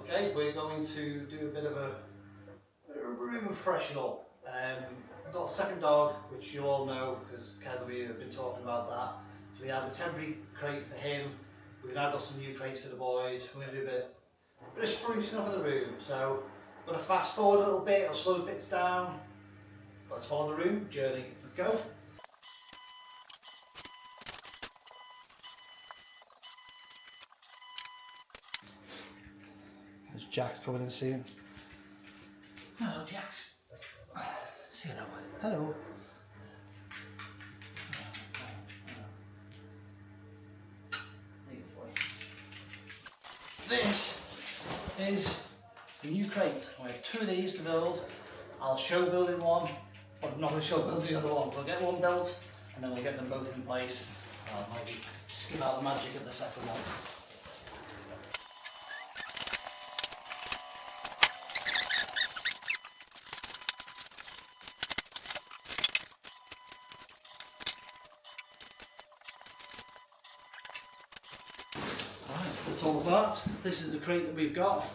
Okay, we're going to do a bit of a room freshen up. We've got a second dog, which you all know because Kez and we have been talking about that. So we had a temporary crate for him. We've now got some new crates for the boys. We're going to do a bit of sprucing up of the room. So I'm going to fast forward a little bit, I'll slow the bits down. Let's follow the room journey. Let's go. There's Jax coming in soon. Hello, Jax. Say hello. Hello. There you go, boy. This is the new crate. I have 2 of these to build. I'll show building one, but I'm not going to show building the other one. So I'll get one built, and then we'll get them both in place. I'll maybe skip out the magic of the second one. It's all apart. This is the crate that we've got.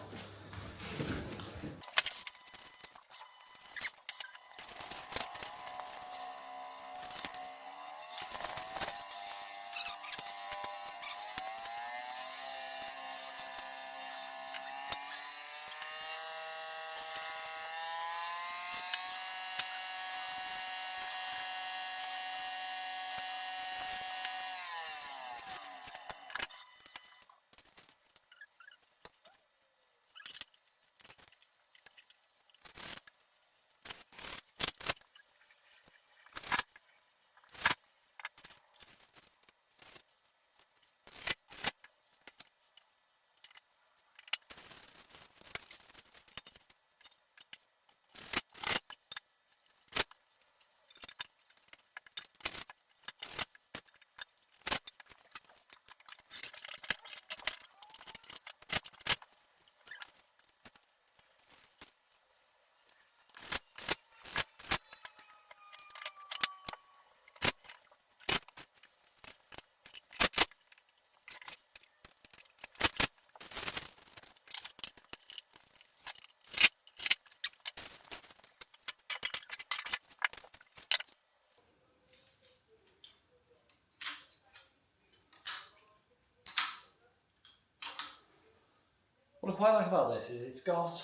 What I quite like about this is it's got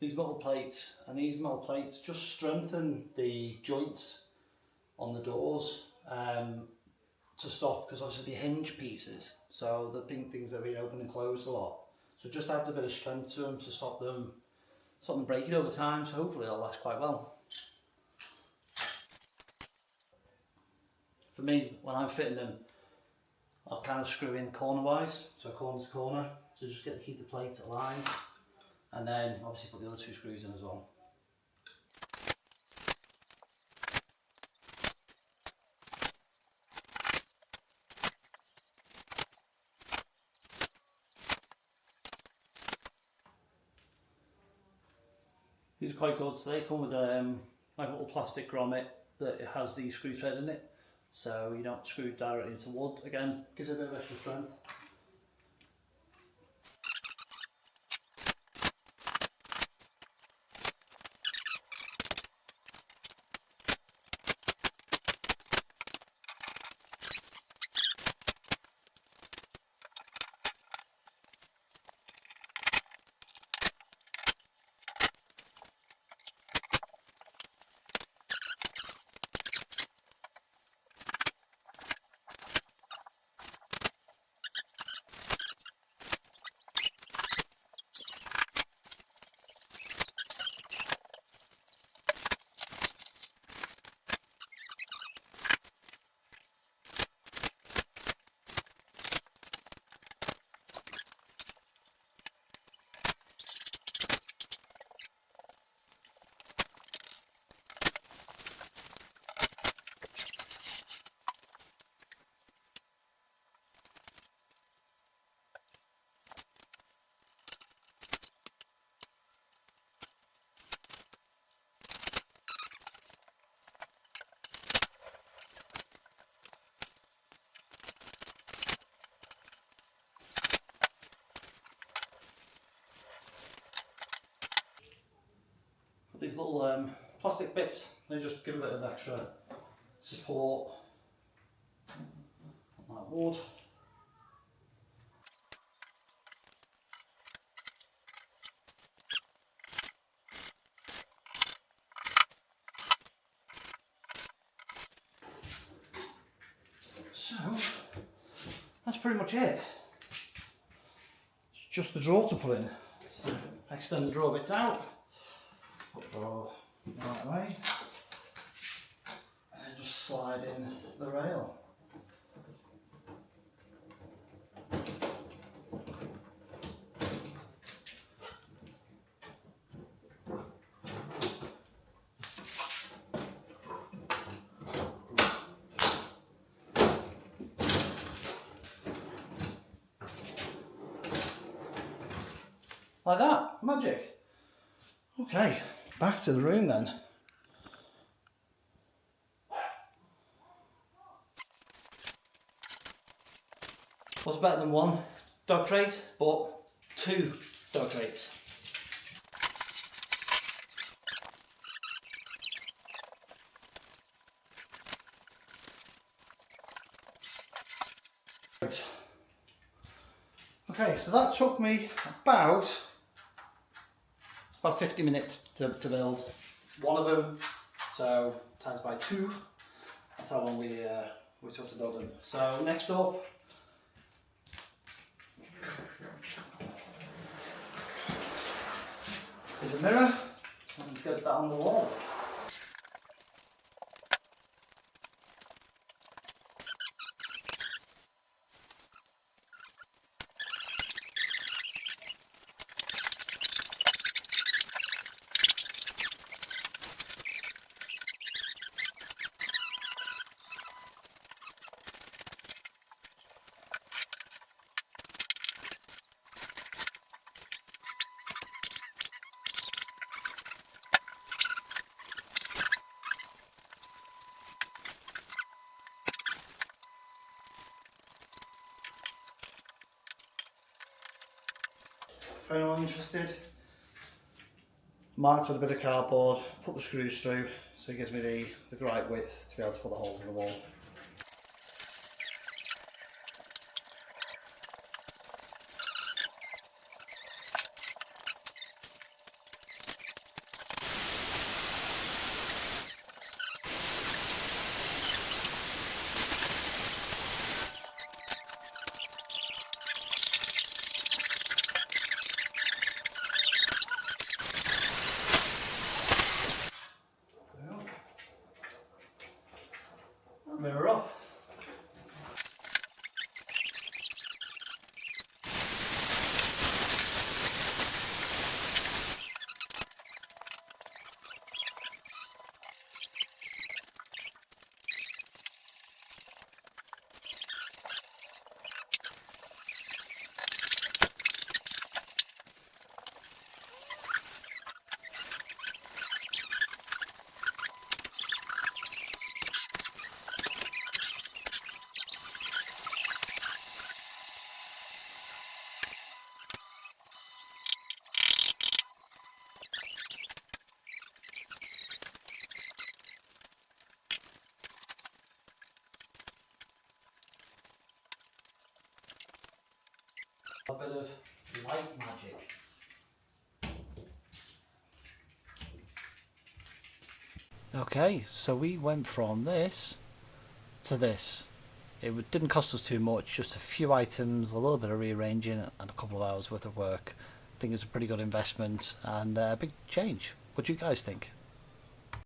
these metal plates, and these metal plates just strengthen the joints on the doors to stop, because obviously the hinge pieces, so the pink things that are being opened and closed a lot. So it just adds a bit of strength to them to stop them breaking over time, so hopefully they'll last quite well. For me, when I'm fitting them, I'll kind of screw in corner-wise, so corner to corner, to just keep the plate aligned, and then obviously put the other 2 screws in as well. These are quite good, so they come with like a little plastic grommet that has the screw thread in it, so you don't screw directly into wood. Again, gives it a bit of extra strength. these little plastic bits, they just give a bit of extra support on that wood. So that's pretty much it. It's just the drawer to put in. So extend the drawer bits out, put the drawer the right way, and then just slide in the rail. Like that, magic. Okay, back to the room then. Was better than one dog crate, but two dog crates. Okay, so that took me about 50 minutes to build one of them, so times by 2, that's how long we took to build them. So next up is a mirror, and get that on the wall. For anyone interested, marked with a bit of cardboard, put the screws through so it gives me the right width to be able to put the holes in the wall. Mirror up. A bit of light magic. Okay, so we went from this to this. It didn't cost us too much, just a few items, a little bit of rearranging and a couple of hours worth of work. I think it was a pretty good investment and a big change. What do you guys think?